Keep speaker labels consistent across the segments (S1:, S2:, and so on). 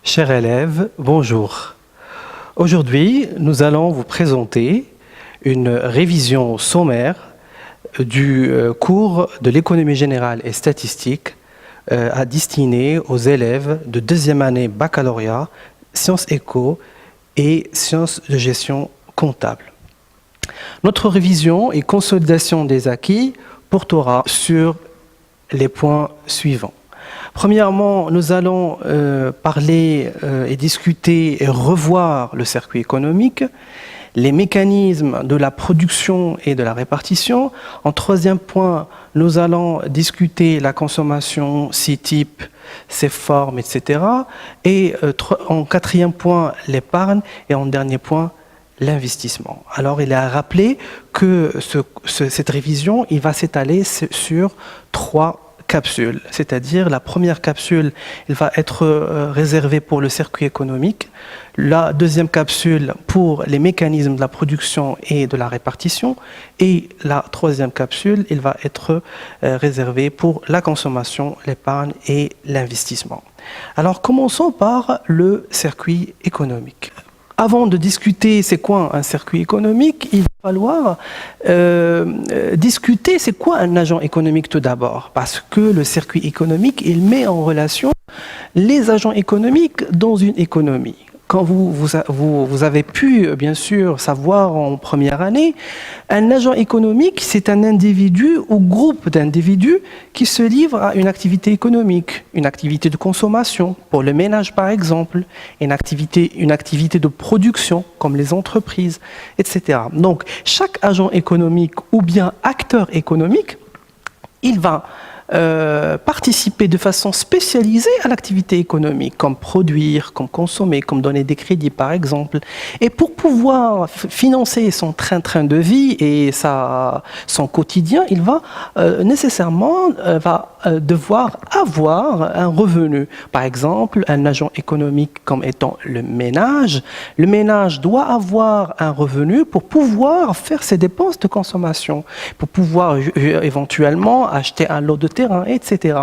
S1: Chers élèves, bonjour. Aujourd'hui, nous allons vous présenter une révision sommaire du cours de l'économie générale et statistique à destiner aux élèves de deuxième année baccalauréat, sciences éco et sciences de gestion comptable. Notre révision et consolidation des acquis portera sur les points suivants. Premièrement, nous allons parler et discuter et revoir le circuit économique, les mécanismes de la production et de la répartition. En troisième point, nous allons discuter la consommation, ses types, ses formes, etc. Et en quatrième point, l'épargne. Et en dernier point, l'investissement. Alors, il est à rappeler que cette révision, il va s'étaler sur 3 capsules, c'est-à-dire la première capsule, elle va être réservée pour le circuit économique, la deuxième capsule pour les mécanismes de la production et de la répartition, et la troisième capsule, elle va être réservée pour la consommation, l'épargne et l'investissement. Alors commençons par le circuit économique. Avant de discuter c'est quoi un circuit économique, il va falloir discuter c'est quoi un agent économique tout d'abord. Parce que le circuit économique, il met en relation les agents économiques dans une économie. Quand vous avez pu, bien sûr, savoir en première année, un agent économique, c'est un individu ou groupe d'individus qui se livrent à une activité économique, une activité de consommation, pour le ménage par exemple, une activité de production, comme les entreprises, etc. Donc, chaque agent économique ou bien acteur économique, il va participer de façon spécialisée à l'activité économique, comme produire, comme consommer, comme donner des crédits par exemple. Et pour pouvoir financer son train-train de vie et son quotidien, il va nécessairement devoir avoir un revenu. Par exemple, un agent économique comme étant le ménage doit avoir un revenu pour pouvoir faire ses dépenses de consommation, pour pouvoir éventuellement acheter un lot de terrain, etc.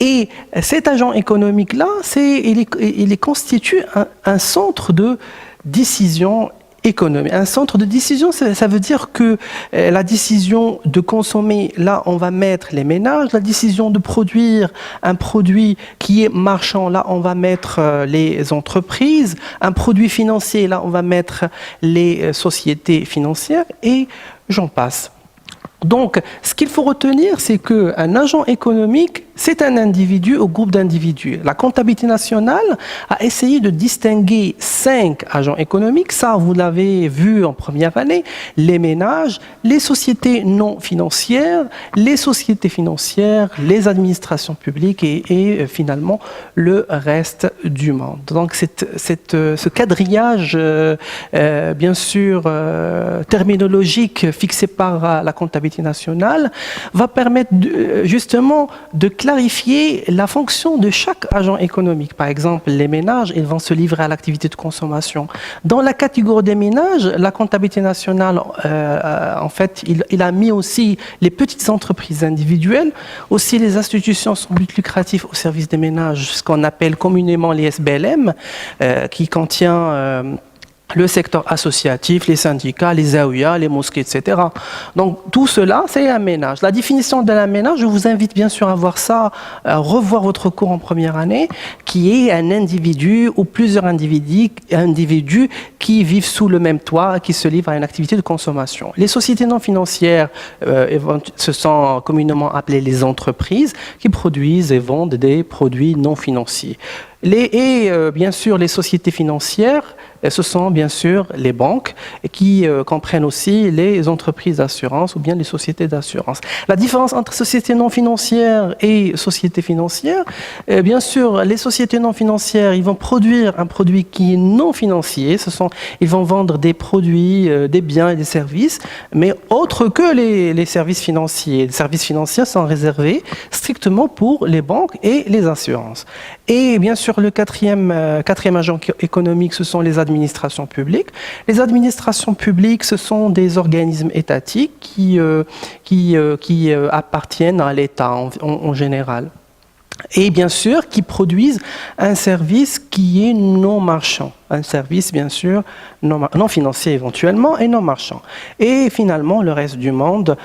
S1: Et cet agent économique-là, il constitue un centre de décision économique. Un centre de décision, ça veut dire que la décision de consommer, là, on va mettre les ménages. La décision de produire un produit qui est marchand, là, on va mettre les entreprises. Un produit financier, là, on va mettre les sociétés financières et j'en passe. Donc, ce qu'il faut retenir, c'est qu'un agent économique, c'est un individu ou groupe d'individus. La comptabilité nationale a essayé de distinguer 5 agents économiques. Ça, vous l'avez vu en première année. Les ménages, les sociétés non financières, les sociétés financières, les administrations publiques et finalement le reste du monde. Donc, ce quadrillage, bien sûr, terminologique fixé par la comptabilité nationale va permettre justement de clarifier la fonction de chaque agent économique. Par exemple, les ménages, ils vont se livrer à l'activité de consommation. Dans la catégorie des ménages, la comptabilité nationale, en fait, il a mis aussi les petites entreprises individuelles, aussi les institutions sans but lucratif au service des ménages, ce qu'on appelle communément les SBLM, qui contient le secteur associatif, les syndicats, les AOIA, les mosquées, etc. Donc tout cela, c'est un ménage. La définition d'un ménage, je vous invite bien sûr à voir ça, à revoir votre cours en première année, qui est un individu ou plusieurs individus qui vivent sous le même toit, qui se livrent à une activité de consommation. Les sociétés non financières se sont communément appelées les entreprises qui produisent et vendent des produits non financiers. Bien sûr, les sociétés financières, ce sont bien sûr les banques qui comprennent aussi les entreprises d'assurance ou bien les sociétés d'assurance. La différence entre sociétés non financières et sociétés financières, bien sûr, les sociétés non financières, ils vont produire un produit qui est non financier, ils vont vendre des produits, des biens et des services, mais autres que les services financiers. Les services financiers sont réservés strictement pour les banques et les assurances. Et bien sûr, le quatrième agent économique, ce sont les administrations publiques. Les administrations publiques, ce sont des organismes étatiques qui appartiennent à l'État en général. et bien sûr qui produisent un service qui est non marchand, un service bien sûr non financier éventuellement et non marchand. Et finalement le reste du monde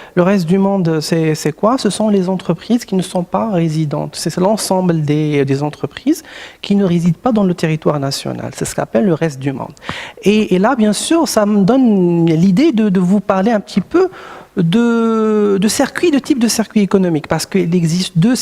S1: c'est quoi? Ce sont les entreprises qui ne sont pas résidentes, c'est l'ensemble des entreprises qui ne résident pas dans le territoire national, c'est ce qu'on appelle le reste du monde. Et là bien sûr ça me donne l'idée de vous parler un petit peu de types de circuits économiques, parce qu'il existe deux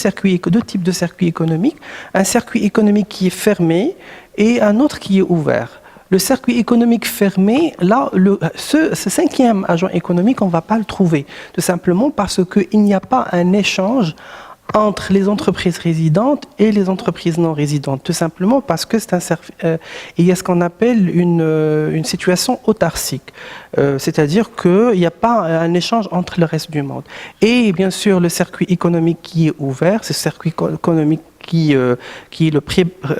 S1: types de circuits économiques, un circuit économique qui est fermé et un autre qui est ouvert. Le circuit économique fermé, là, ce cinquième agent économique, on ne va pas le trouver, tout simplement parce qu'il n'y a pas un échange entre les entreprises résidentes et les entreprises non résidentes, tout simplement parce que il y a ce qu'on appelle une situation autarcique, c'est-à-dire qu'il n'y a pas un échange entre le reste du monde. Et bien sûr, le circuit économique qui est ouvert, c'est le circuit économique qui est le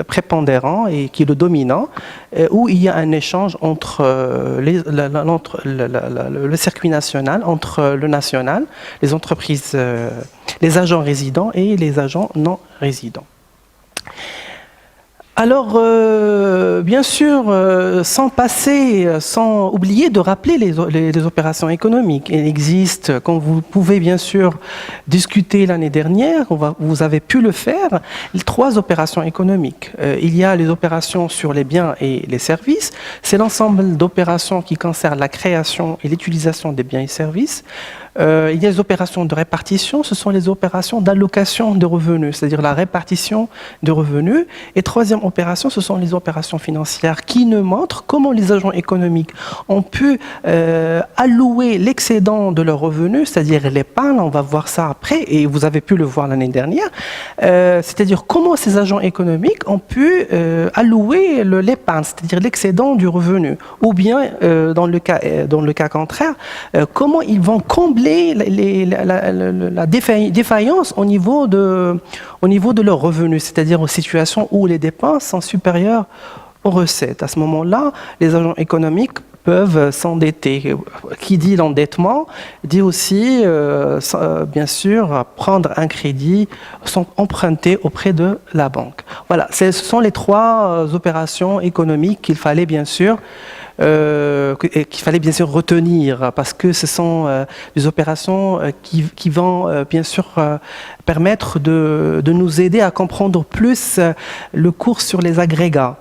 S1: prépondérant et qui est le dominant, où il y a un échange entre le circuit national, entre le national, les entreprises, les agents résidents et les agents non résidents. Alors, bien sûr, sans oublier de rappeler les opérations économiques. Il existe, comme vous pouvez bien sûr discuter l'année dernière, vous avez pu le faire, 3 opérations économiques. Il y a les opérations sur les biens et les services. C'est l'ensemble d'opérations qui concernent la création et l'utilisation des biens et services. Il y a les opérations de répartition, ce sont les opérations d'allocation de revenus, c'est-à-dire la répartition de revenus. Et troisième opération, ce sont les opérations financières qui nous montrent comment les agents économiques ont pu allouer l'excédent de leurs revenus, c'est-à-dire l'épargne, on va voir ça après, et vous avez pu le voir l'année dernière, c'est-à-dire comment ces agents économiques ont pu allouer l'épargne, c'est-à-dire l'excédent du revenu, ou bien, dans le cas contraire, comment ils vont combler la défaillance au niveau de leurs revenus, c'est-à-dire aux situations où les dépenses sont supérieures aux recettes. À ce moment-là, les agents économiques peuvent s'endetter. Qui dit l'endettement dit aussi, bien sûr, prendre un crédit, emprunter auprès de la banque. Voilà, ce sont les 3 opérations économiques qu'il fallait bien sûr retenir, parce que ce sont des opérations qui vont bien sûr permettre de nous aider à comprendre plus le cours sur les agrégats.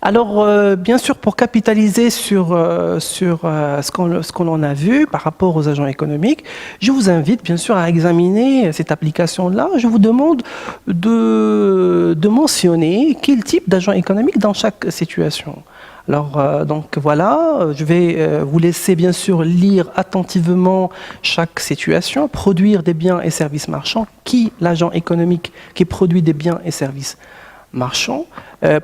S1: Alors, bien sûr, pour capitaliser sur ce qu'on en a vu par rapport aux agents économiques, je vous invite bien sûr à examiner cette application-là. Je vous demande de mentionner quel type d'agent économique dans chaque situation. Alors, donc voilà, je vais vous laisser bien sûr lire attentivement chaque situation. Produire des biens et services marchands. Qui l'agent économique qui produit des biens et services marchands,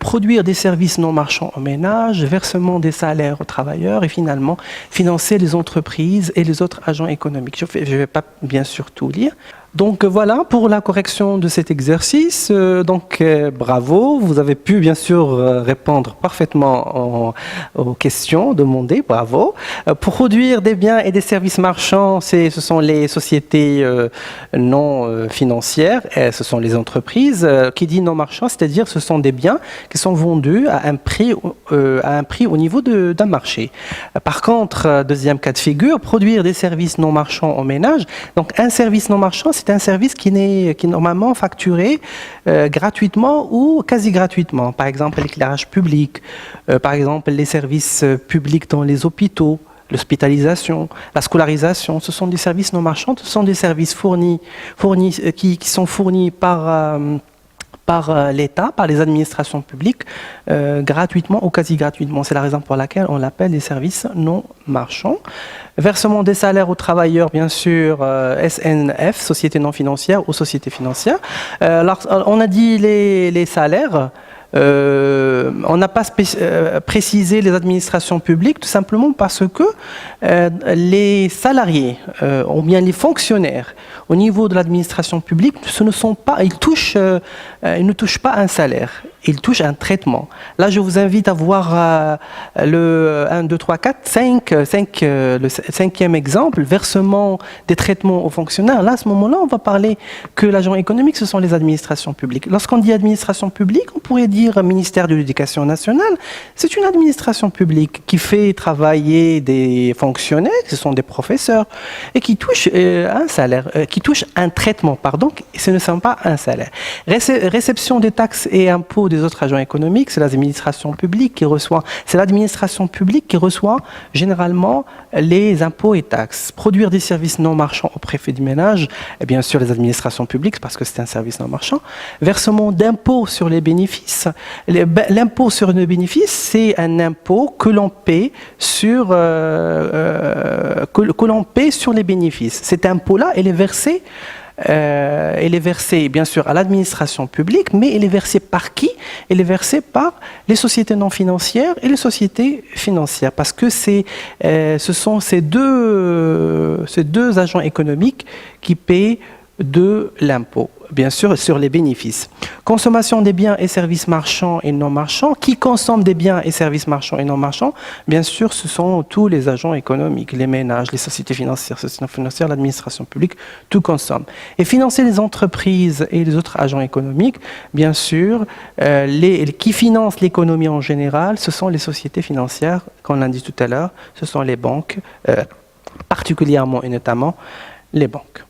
S1: produire des services non marchands aux ménages, versement des salaires aux travailleurs et finalement financer les entreprises et les autres agents économiques. Je ne vais pas bien sûr tout lire. Donc voilà pour la correction de cet exercice. Bravo, vous avez pu bien sûr répondre parfaitement aux questions demandées, bravo. Produire des biens et des services marchands, ce sont les sociétés non financières, et ce sont les entreprises. Qui dit non marchand, c'est-à-dire ce sont des biens qui sont vendus à un prix au niveau d'un marché. Par contre, deuxième cas de figure, produire des services non marchands aux ménages. Donc un service non marchand, c'est un service qui est normalement facturé gratuitement ou quasi gratuitement. Par exemple, l'éclairage public, par exemple, les services publics dans les hôpitaux, l'hospitalisation, la scolarisation, ce sont des services non marchands, ce sont des services qui sont fournis par l'État, par les administrations publiques, gratuitement ou quasi gratuitement. C'est la raison pour laquelle on l'appelle des services non marchands. Versement des salaires aux travailleurs, bien sûr, SNF, Société non financière ou Société financière. Alors, on a dit les salaires. On n'a pas précisé les administrations publiques tout simplement parce que les salariés ou bien les fonctionnaires au niveau de l'administration publique, ce ne sont pas, ils ne touchent pas un salaire, ils touchent un traitement. Là, je vous invite à voir le 1, 2, 3, 4, 5, le cinquième exemple, versement des traitements aux fonctionnaires. Là, à ce moment-là, on va parler que l'agent économique, ce sont les administrations publiques. Lorsqu'on dit administration publique, on pourrait dire ministère de l'Éducation nationale. C'est une administration publique qui fait travailler des fonctionnaires, ce sont des professeurs, et qui touchent un salaire, qui touchent un traitement, pardon, ce ne sont pas un salaire. Réception des taxes et impôts des autres agents économiques, c'est l'administration publique qui reçoit, c'est l'administration publique qui reçoit généralement les impôts et taxes. Produire des services non marchands au préfet du ménage, et bien sûr les administrations publiques parce que c'est un service non marchand. Versement d'impôts sur les bénéfices. L'impôt sur les bénéfices, c'est un impôt que l'on paie sur les bénéfices. Cet impôt-là, il est versé bien sûr à l'administration publique, mais il est versé par qui? Il est versé par les sociétés non financières et les sociétés financières, parce que ce sont ces deux agents économiques qui paient de l'impôt, bien sûr, sur les bénéfices. Consommation des biens et services marchands et non marchands. Qui consomme des biens et services marchands et non marchands? Bien sûr, ce sont tous les agents économiques, les ménages, les sociétés financières, l'administration publique, tout consomme. Et financer les entreprises et les autres agents économiques, bien sûr, qui financent l'économie en général, ce sont les sociétés financières, comme on l'a dit tout à l'heure, ce sont les banques, particulièrement et notamment les banques.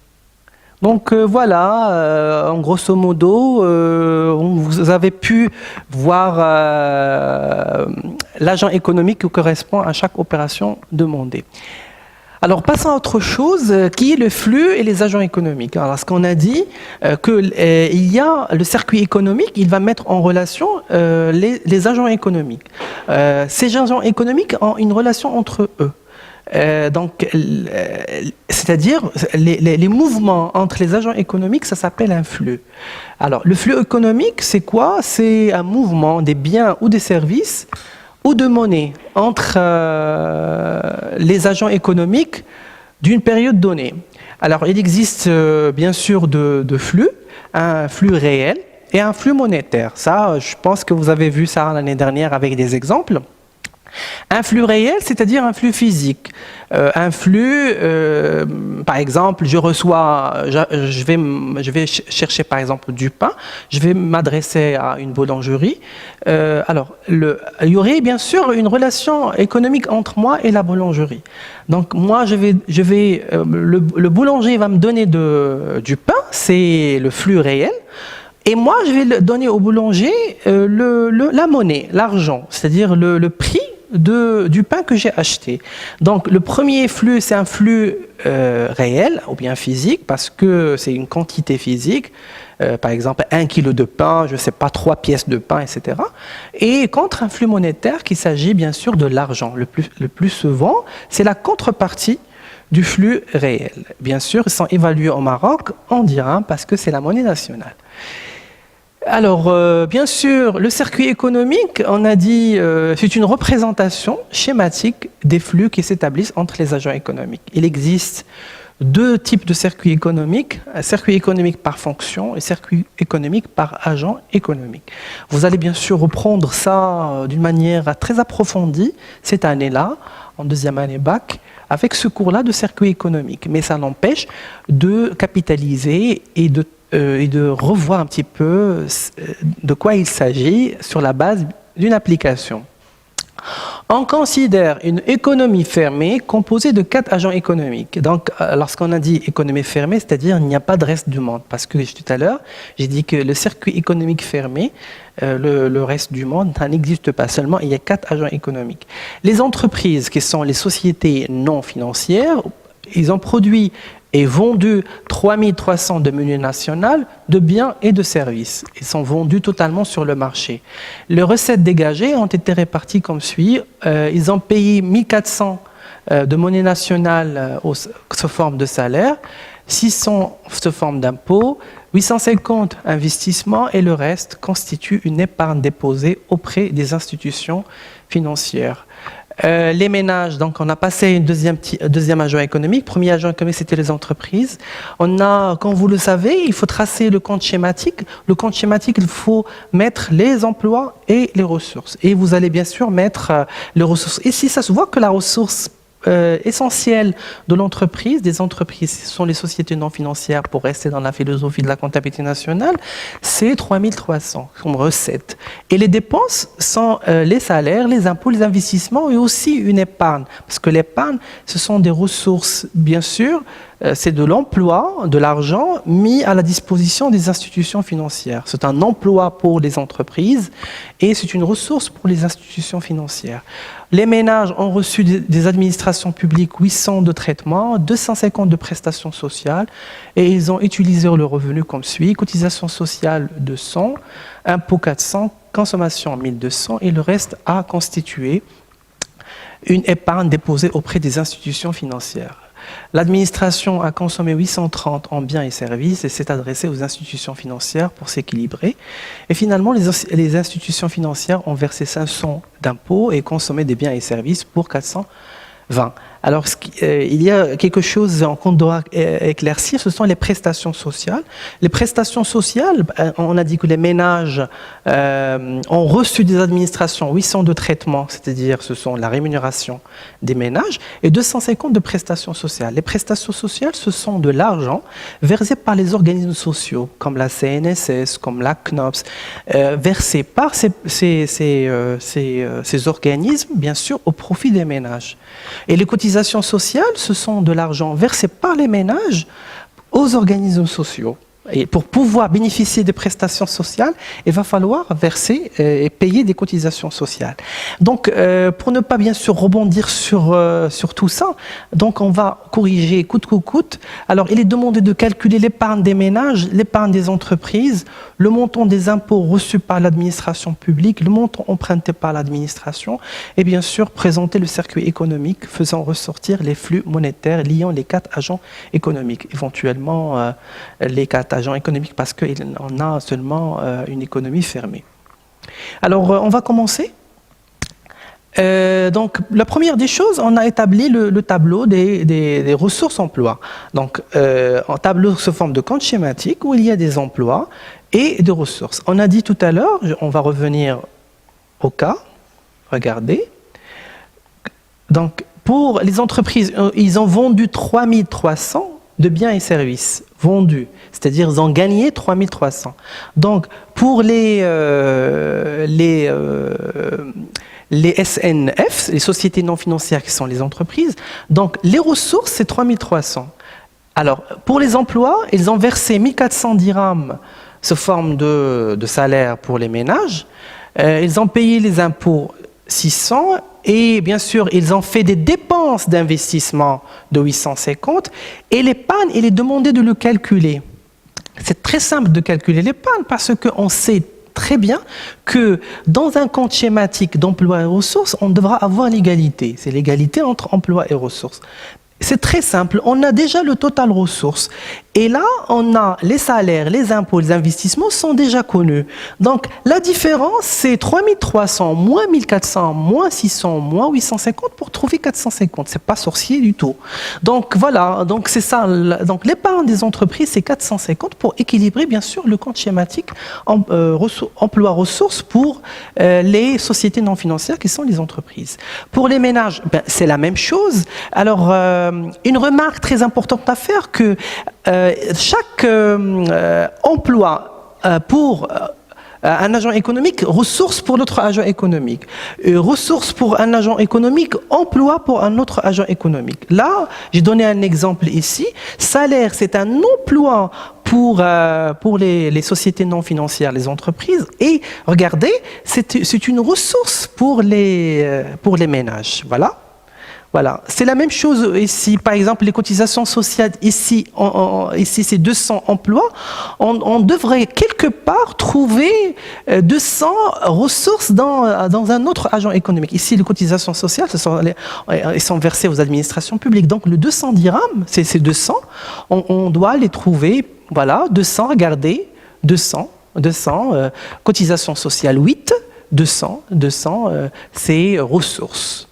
S1: Donc voilà, en grosso modo, vous avez pu voir l'agent économique qui correspond à chaque opération demandée. Alors passons à autre chose, qui est le flux et les agents économiques. Alors ce qu'on a dit, qu'il y a le circuit économique, il va mettre en relation les agents économiques. Ces agents économiques ont une relation entre eux. C'est-à-dire les mouvements entre les agents économiques, ça s'appelle un flux. Alors, le flux économique, c'est quoi? C'est un mouvement des biens ou des services ou de monnaie entre les agents économiques d'une période donnée. Alors, il existe bien sûr deux flux, un flux réel et un flux monétaire. Ça, je pense que vous avez vu ça l'année dernière avec des exemples. Un flux réel, c'est-à-dire un flux physique. Un flux, par exemple, je vais chercher par exemple du pain, je vais m'adresser à une boulangerie. Alors, il y aurait bien sûr une relation économique entre moi et la boulangerie. Donc moi, le boulanger va me donner du pain, c'est le flux réel. Et moi, je vais donner au boulanger la monnaie, l'argent, c'est-à-dire le prix du pain que j'ai acheté. Donc le premier flux, c'est un flux réel ou bien physique, parce que c'est une quantité physique, par exemple 1 kilo de pain, je ne sais pas, 3 pièces de pain, etc. Et contre un flux monétaire, qu'il s'agit bien sûr de l'argent. Le plus souvent, c'est la contrepartie du flux réel. Bien sûr, ils sont évalués au Maroc en dirhams parce que c'est la monnaie nationale. Alors, bien sûr, le circuit économique, on a dit, c'est une représentation schématique des flux qui s'établissent entre les agents économiques. Il existe deux types de circuits économiques, un circuit économique par fonction et un circuit économique par agent économique. Vous allez bien sûr reprendre ça d'une manière très approfondie cette année-là, en deuxième année bac, avec ce cours-là de circuit économique. Mais ça n'empêche de capitaliser et de revoir un petit peu de quoi il s'agit sur la base d'une application. On considère une économie fermée composée de 4 agents économiques. Donc, lorsqu'on a dit économie fermée, c'est-à-dire il n'y a pas de reste du monde. Parce que tout à l'heure, j'ai dit que le circuit économique fermé, le reste du monde, ça n'existe pas. Seulement, il y a 4 agents économiques. Les entreprises, qui sont les sociétés non financières, ils ont produit et vendu 3300 de multinationales de biens et de services. Ils sont vendus totalement sur le marché. Les recettes dégagées ont été réparties comme suit. Ils ont payé 1400 de monnaie nationale sous forme de salaire, 600 sous forme d'impôts, 850 investissements et le reste constitue une épargne déposée auprès des institutions financières. Les ménages, donc on a passé une deuxième agent économique. Premier agent économique, c'était les entreprises. On a, comme vous le savez, il faut tracer le compte schématique. Le compte schématique, il faut mettre les emplois et les ressources. Et vous allez bien sûr mettre les ressources. Ici, ça se voit que la ressource essentielle de l'entreprise, des entreprises, ce sont les sociétés non financières pour rester dans la philosophie de la comptabilité nationale, c'est 3300 comme recette. Et les dépenses sont les salaires, les impôts, les investissements et aussi une épargne. Parce que l'épargne, ce sont des ressources, bien sûr, c'est de l'emploi, de l'argent mis à la disposition des institutions financières. C'est un emploi pour les entreprises et c'est une ressource pour les institutions financières. Les ménages ont reçu des administrations publiques 800 de traitement, 250 de prestations sociales et ils ont utilisé le revenu comme suit. Cotisation sociale 200, impôt 400, consommation 1200 et le reste a constitué une épargne déposée auprès des institutions financières. L'administration a consommé 830 en biens et services et s'est adressée aux institutions financières pour s'équilibrer. Et finalement, les institutions financières ont versé 500 d'impôts et consommé des biens et services pour 420. Alors, il y a quelque chose qu'on doit éclaircir, ce sont les prestations sociales. Les prestations sociales, on a dit que les ménages ont reçu des administrations 800 de traitement, c'est-à-dire ce sont la rémunération des ménages, et 250 de prestations sociales. Les prestations sociales, ce sont de l'argent versé par les organismes sociaux, comme la CNSS, comme la CNOPS, versé par ces organismes, bien sûr, au profit des ménages. Et les cotisations sociales, ce sont de l'argent versé par les ménages aux organismes sociaux. Et pour pouvoir bénéficier des prestations sociales, il va falloir verser et payer des cotisations sociales. Donc, pour ne pas bien sûr rebondir sur tout ça, donc on va corriger coûte que coûte. Alors, il est demandé de calculer l'épargne des ménages, l'épargne des entreprises, le montant des impôts reçus par l'administration publique, le montant emprunté par l'administration, et bien sûr présenter le circuit économique faisant ressortir les flux monétaires liant les 4 agents économiques, éventuellement les 4 agents économiques parce qu'on a seulement une économie fermée. Alors, on va commencer. Donc, la première des choses, on a établi le tableau des ressources emplois. Donc, un tableau sous forme de compte schématique où il y a des emplois et des ressources. On a dit tout à l'heure, on va revenir au cas, regardez. Donc, pour les entreprises, ils ont vendu 3300 de biens et services vendus, c'est-à-dire ils ont gagné 3300. Donc, pour les SNF, les sociétés non financières qui sont les entreprises, donc les ressources, c'est 3300. Alors, pour les emplois, ils ont versé 1400 dirhams sous forme de salaire pour les ménages. Ils ont payé les impôts 600 et bien sûr, ils ont fait des dépenses d'investissement de 850 et l'épargne, il est demandé de le calculer. C'est très simple de calculer l'épargne parce qu'on sait très bien que dans un compte schématique d'emploi et ressources, on devra avoir l'égalité. C'est l'égalité entre emploi et ressources. C'est très simple, on a déjà le total ressources. Et là, on a les salaires, les impôts, les investissements sont déjà connus. Donc, la différence, c'est 3300 moins 1400 moins 600 moins 850 pour trouver 450. C'est pas sorcier du tout. Donc, voilà. Donc, c'est ça. Donc, l'épargne des entreprises, c'est 450 pour équilibrer, bien sûr, le compte schématique emploi-ressources pour les sociétés non financières qui sont les entreprises. Pour les ménages, ben, c'est la même chose. Alors, une remarque très importante à faire que chaque emploi pour un agent économique, ressources pour l'autre agent économique. Ressources pour un agent économique, emploi pour un autre agent économique. Là, j'ai donné un exemple ici. Salaire, c'est un emploi pour les sociétés non financières, les entreprises. Et regardez, c'est une ressource pour les ménages. Voilà. Voilà, c'est la même chose ici. Par exemple, les cotisations sociales, ici, ici c'est 200 emplois. On devrait quelque part trouver 200 ressources dans un autre agent économique. Ici, les cotisations sociales, elles sont versées aux administrations publiques. Donc, le 200 dirhams, c'est ces 200, on doit les trouver, voilà, 200, regardez, 200, cotisations sociales 8, 200, c'est ressources.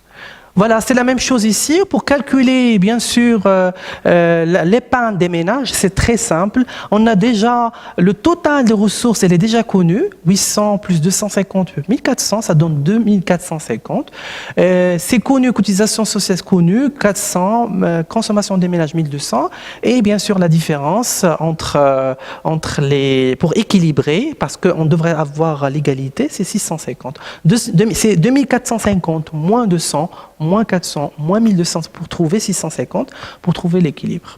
S1: Voilà, c'est la même chose ici. Pour calculer, bien sûr, l'épargne des ménages, c'est très simple. On a déjà le total des ressources, elle est déjà connue. 800 plus 250, 1400, ça donne 2450. C'est connu, cotisation sociale connue, 400, consommation des ménages, 1200. Et bien sûr, la différence entre les... Pour équilibrer, parce qu'on devrait avoir l'égalité, c'est 650. C'est 2450 moins 200, moins 400, moins 1200 pour trouver 650, pour trouver l'équilibre.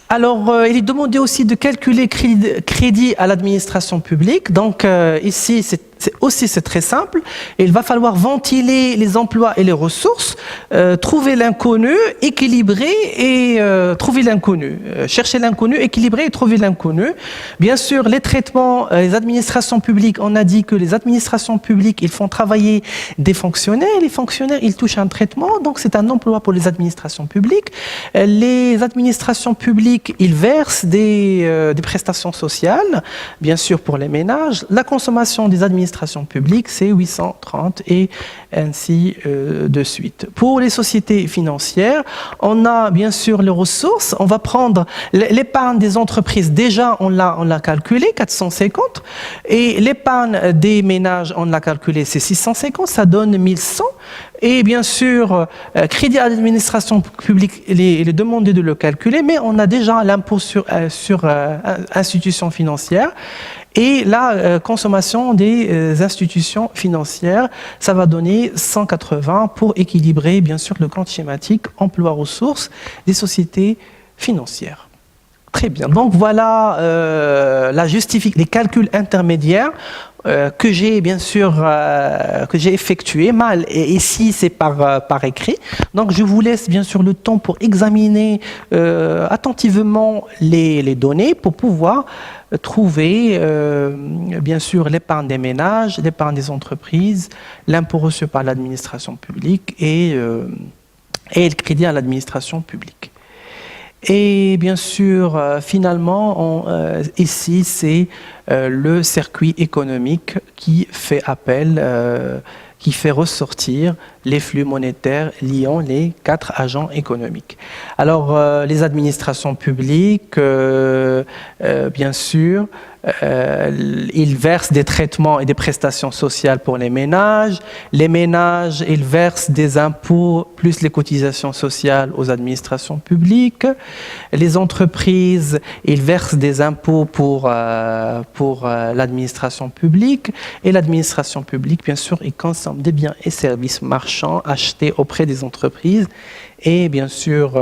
S1: Alors, il est demandé aussi de calculer crédit à l'administration publique. Donc, ici, c'est très simple. Il va falloir ventiler les emplois et les ressources, trouver l'inconnu, équilibrer et trouver l'inconnu. Chercher l'inconnu, équilibrer et trouver l'inconnu. Bien sûr, les traitements, les administrations publiques, on a dit que les administrations publiques, ils font travailler des fonctionnaires. Les fonctionnaires, ils touchent un traitement, donc c'est un emploi pour les administrations publiques. Les administrations publiques, ils versent des prestations sociales, bien sûr pour les ménages. La consommation des administrations publiques, c'est 830 et ainsi de suite. Pour les sociétés financières, on a bien sûr les ressources. On va prendre l'épargne des entreprises. Déjà, on l'a calculé, 450. Et l'épargne des ménages, on l'a calculé, c'est 650. Ça donne 1100. Et bien sûr, crédit à l'administration publique, il est demandé de le calculer, mais on a déjà l'impôt sur institutions financières. Et la consommation des institutions financières, ça va donner 180 pour équilibrer, bien sûr, le compte schématique emploi-ressources des sociétés financières. Très bien. Donc, voilà les calculs intermédiaires que j'ai, bien sûr, que j'ai effectué mal. Et ici, c'est par écrit. Donc, je vous laisse, bien sûr, le temps pour examiner attentivement les données pour pouvoir trouver, bien sûr, l'épargne des ménages, l'épargne des entreprises, l'impôt reçu par l'administration publique et le crédit à l'administration publique. Et bien sûr, finalement, ici, c'est le circuit économique qui fait appel, qui fait ressortir les flux monétaires liant les 4 agents économiques. Alors, les administrations publiques, bien sûr, ils versent des traitements et des prestations sociales pour les ménages. Les ménages, ils versent des impôts plus les cotisations sociales aux administrations publiques. Les entreprises, ils versent des impôts pour l'administration publique. Et l'administration publique, bien sûr, ils consomment des biens et services marchands achetés auprès des entreprises. Et bien sûr,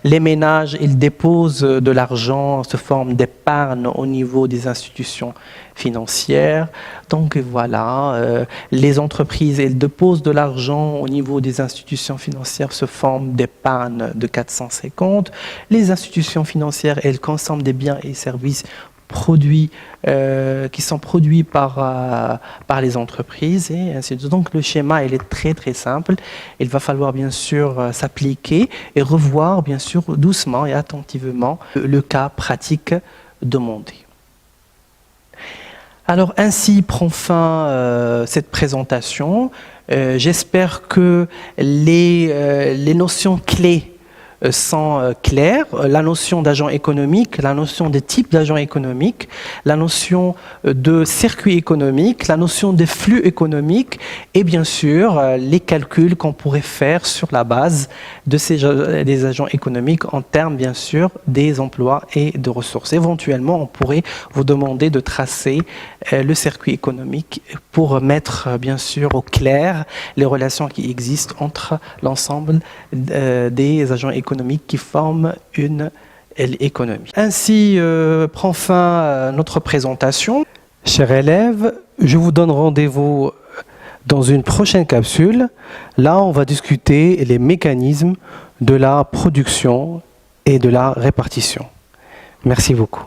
S1: les ménages, ils déposent de l'argent sous forme d'épargne au niveau des institutions financières. Donc voilà, les entreprises, elles déposent de l'argent au niveau des institutions financières sous forme d'épargne de 450. Les institutions financières, elles consomment des biens et services produits qui sont produits par les entreprises et ainsi de suite. Donc le schéma il est très très simple. Il va falloir bien sûr s'appliquer et revoir bien sûr doucement et attentivement le cas pratique demandé. Alors ainsi prend fin cette présentation. J'espère que les notions clés sont claires, la notion d'agent économique, la notion de type d'agent économique, la notion de circuit économique, la notion de flux économique et bien sûr les calculs qu'on pourrait faire sur la base de des agents économiques en termes bien sûr des emplois et de ressources. Éventuellement, on pourrait vous demander de tracer le circuit économique pour mettre bien sûr au clair les relations qui existent entre l'ensemble des agents économiques qui forment une économie. Ainsi prend fin notre présentation. Chers élèves, je vous donne rendez-vous Dans une prochaine capsule, là, on va discuter les mécanismes de la production et de la répartition. Merci beaucoup.